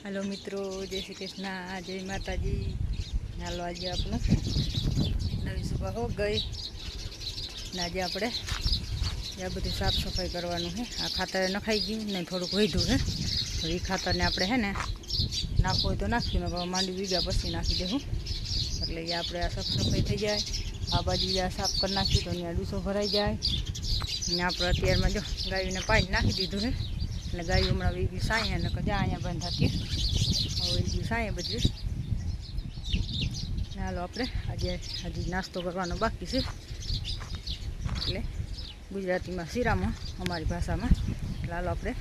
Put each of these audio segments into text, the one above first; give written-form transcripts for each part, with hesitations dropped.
Hello मित्रों, जय श्री कृष्ण, जय माता जी। हालो आज आपनो नवी सुबह हो गई ने आज आपणे आ बधी साफ सफाई करवानुं है। आ खातर नखाई गयुं ने थोड़ुंक वध्युं है। तो ई खातर ने आपणे है ने नाखवुं होय तो नाखी, नकर मांडवी वीग्या पछी नाखी देवुं એટલે એ આપણે આ સાફ સફાઈ થઈ જાય। આ બાજુ આ સાફ કરી નાખ્યું તો ત્યાં ડૂસો ભરાઈ જાય ને આપણે અત્યારમાં જો ગાયોને પાણી નાખી દીધું છે એટલે ગાયો હમણાં વીગી સાંયે ને જા અહીંયા બંધાતી હવે વીગી સાંયે બધી। હાલો આપણે આજે હજી નાસ્તો કરવાનો બાકી છે એટલે ગુજરાતીમાં શીરામાં અમારી ભાષામાં એટલે હાલો આપણે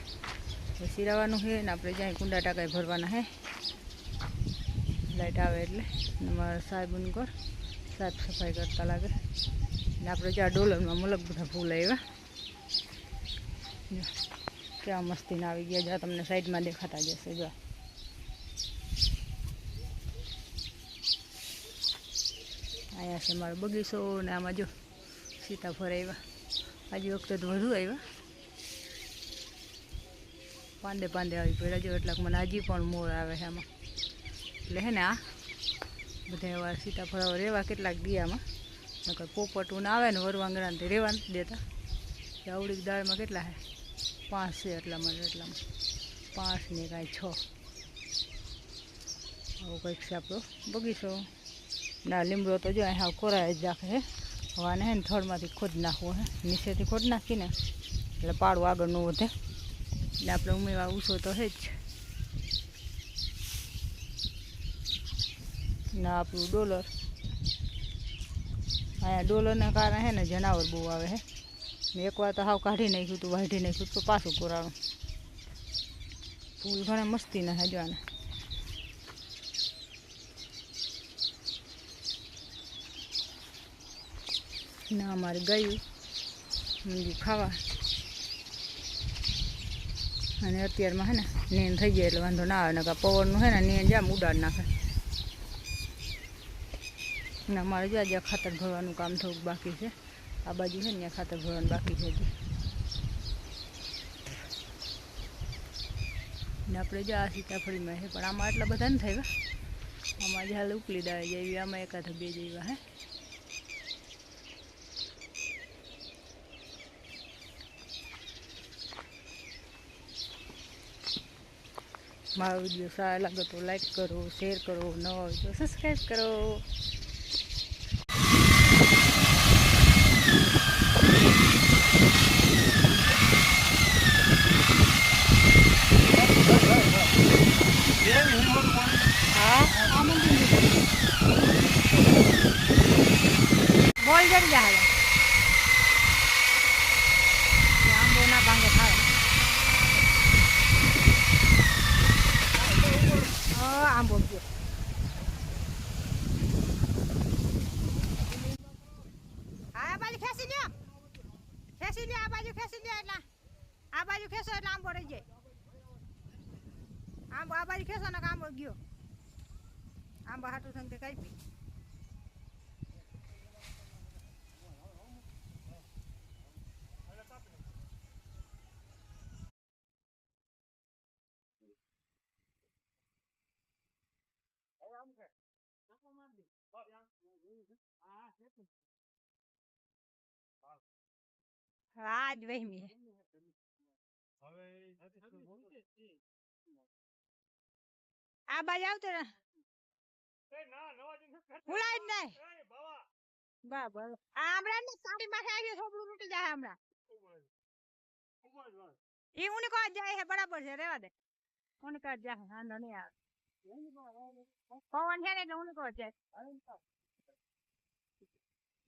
શીરાવાનું છે ને આપણે જ્યાં કુંડા ટાંકા ભરવાના છે। लाइट आवे એટલે અમારા સાહેબ ઉનકોર साफ सफाई करता लगे ने आपणे ज्यां डोलर में मलक बधा फूल आव्या क्या मस्ती ना आई गया। ज्यां तमने साइड में देखाता जशे जो अहींया छे मारो बगीचो ने आमां जो सीताफळ आव्या। आज वखते तो वधु आव्या, पांदे पांदे आवी पड्या जो एटलाक मने हजी पण मोर आवे छे आमां એટલે હે ને આ બધા એવા સીતાફળો રેવા કેટલાક દિયામાં નકર પોપટું આવે ને વરવાંગણા તે રેવા નથી દેતા। આવડી દાળમાં કેટલા છે 5 છે એટલામાં 5 ને કાંઈ 6 આવો કંઈક છે આપણો બગીચો। ના લીમડો તો જો અહીંયા કોરાય જ રાખે છે। હવાને હે ને થડમાંથી ખોદ નાખવો છે, નીચેથી ખોદ નાખીને એટલે પાડું આગળ ન વધે એટલે આપણે ઉમેરવા ઊંચો તો છે જ ना। आपणुं डोलर अँ डोलर ने कारण है ने जनावर बहु आवे है। एक बार तो हाव काढ़ी नाख्युं तो वाढ़ी नाख्युं तो पाछुं कोराणुं। फूल घणे मस्ती ना है जो आने ना अमारी गायुं मंगी खावा अने अत्यारमां है ने नींद थई जाय एटले वांधो ना आवे नकर पवननुं है ने नींद जाम उडाड़ नाखे। ने अमारे जो आज खातर भरवानुं काम थोड़ुंक बाकी है। आ बाजू है ने खातर भरवानुं बाकी है ने आपणे जो आ सीताफळीमां है पण आमां आटला बधा नथी आव्या। आमां जे हाल उपली दाळे जेवी आमां एकाद बे जेवा है। मारो वीडियो सारा लगे तो लाइक करो, शेर करो, नवा हो तो सब्सक्राइब करो। बोल जड़ जाए आंबो ना भांगे खाए आंबो गयो आ बाजू खेसी लियो आ बाजू खेसी लियो એટલે આ બાજુ ખેસો એટલે આંબો રહી જાય। આંબો આ બાજુ ખેસો ને આંબો ગયો આંબો હાટું સંગે કાપી आज वही है आ बाजू आवते ने हुलाय नहीं बराबर हमरा ने साड़ी में खाई થોબડું તૂટી જાય हमरा ई ऊनी को जाए है बराबर છે રેવા દે ऊनी का जाए हां नहीं आ पवन है ने ऊनी को जाए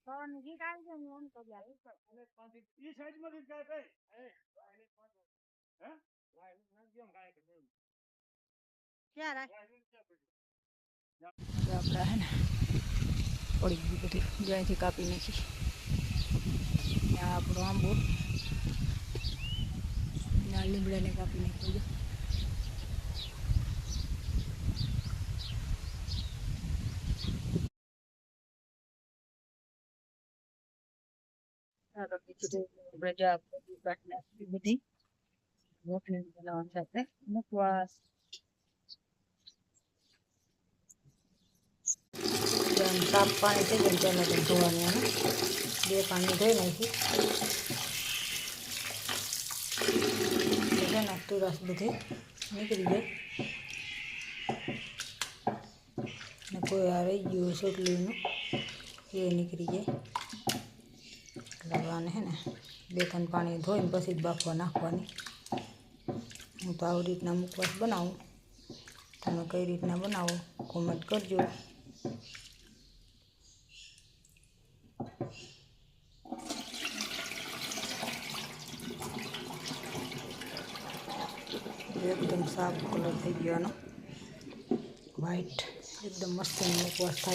पवन जी काई છે ને ऊनी को जाए ई साइड में गाय पे हैं लाइन ना કેમ ગાય કે क्या रे આપડા હે ને પડી ગઈ બધી જ્યાંથી કાપી નાખી આ આપણો આંબો ના લીમડાને કાપી નાખ્યો આ તો બીજું આપણે જો આપણે કાઢી નાખી બધી રોટલી બનાવવા સાથે મુકવા સાફ પાણી થઈ જાય તેના પણ ધોવાનું અને 2 પાણી ધોઈ નાખી એટલે નાખતું રસ બધી નીકળી જાય ને કોઈ આ રહી ગયું સોટલીનું એ નીકળી જાય લગવાને હે ને 2-3 પાણી ધોઈને પછી જ બાફવા નાખવાની હું તો આવી રીતના મુખવાસ બનાવું તમે કઈ રીતના બનાવો કોમેન્ટ કરજો एकदम साफ कलर थी गया व्हाइट एकदम मस्त मुखवास था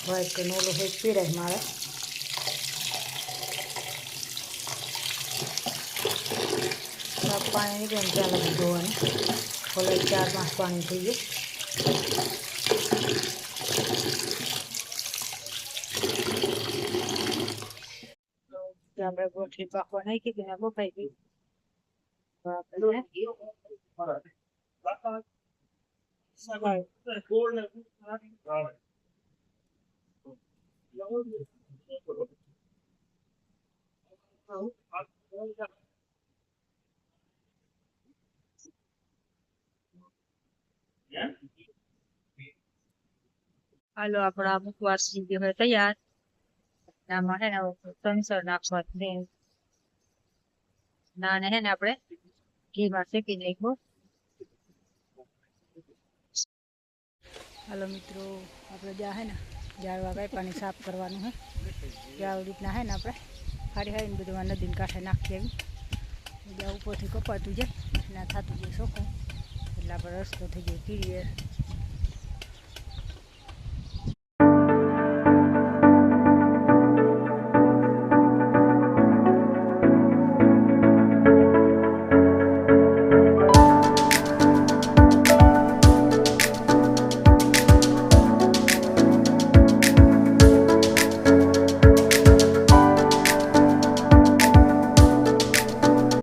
व्हाइट के नोलो है पीराय मारे साफ पानी निकले क्या लगे धोने खोले 4-5 पानी थी गए गोठी पाकवा नहीं की बफाई गई हालो अपना मुखवास है तैयार संसर नाखवा नाने है ने आपणे घी में शेकी नाखो हेलो मित्रों अपने ज्या है झाड़वा कापा साफ करवानुं है ज्या रीतना है अपने हारी हारी बधुं नदी कांठे नाखी आवी ज्या उपरथी कपातुं जाय ना थतुं जाय सोखुं એટલે આપણે રસ્તો થઈ જાય ક્લિયર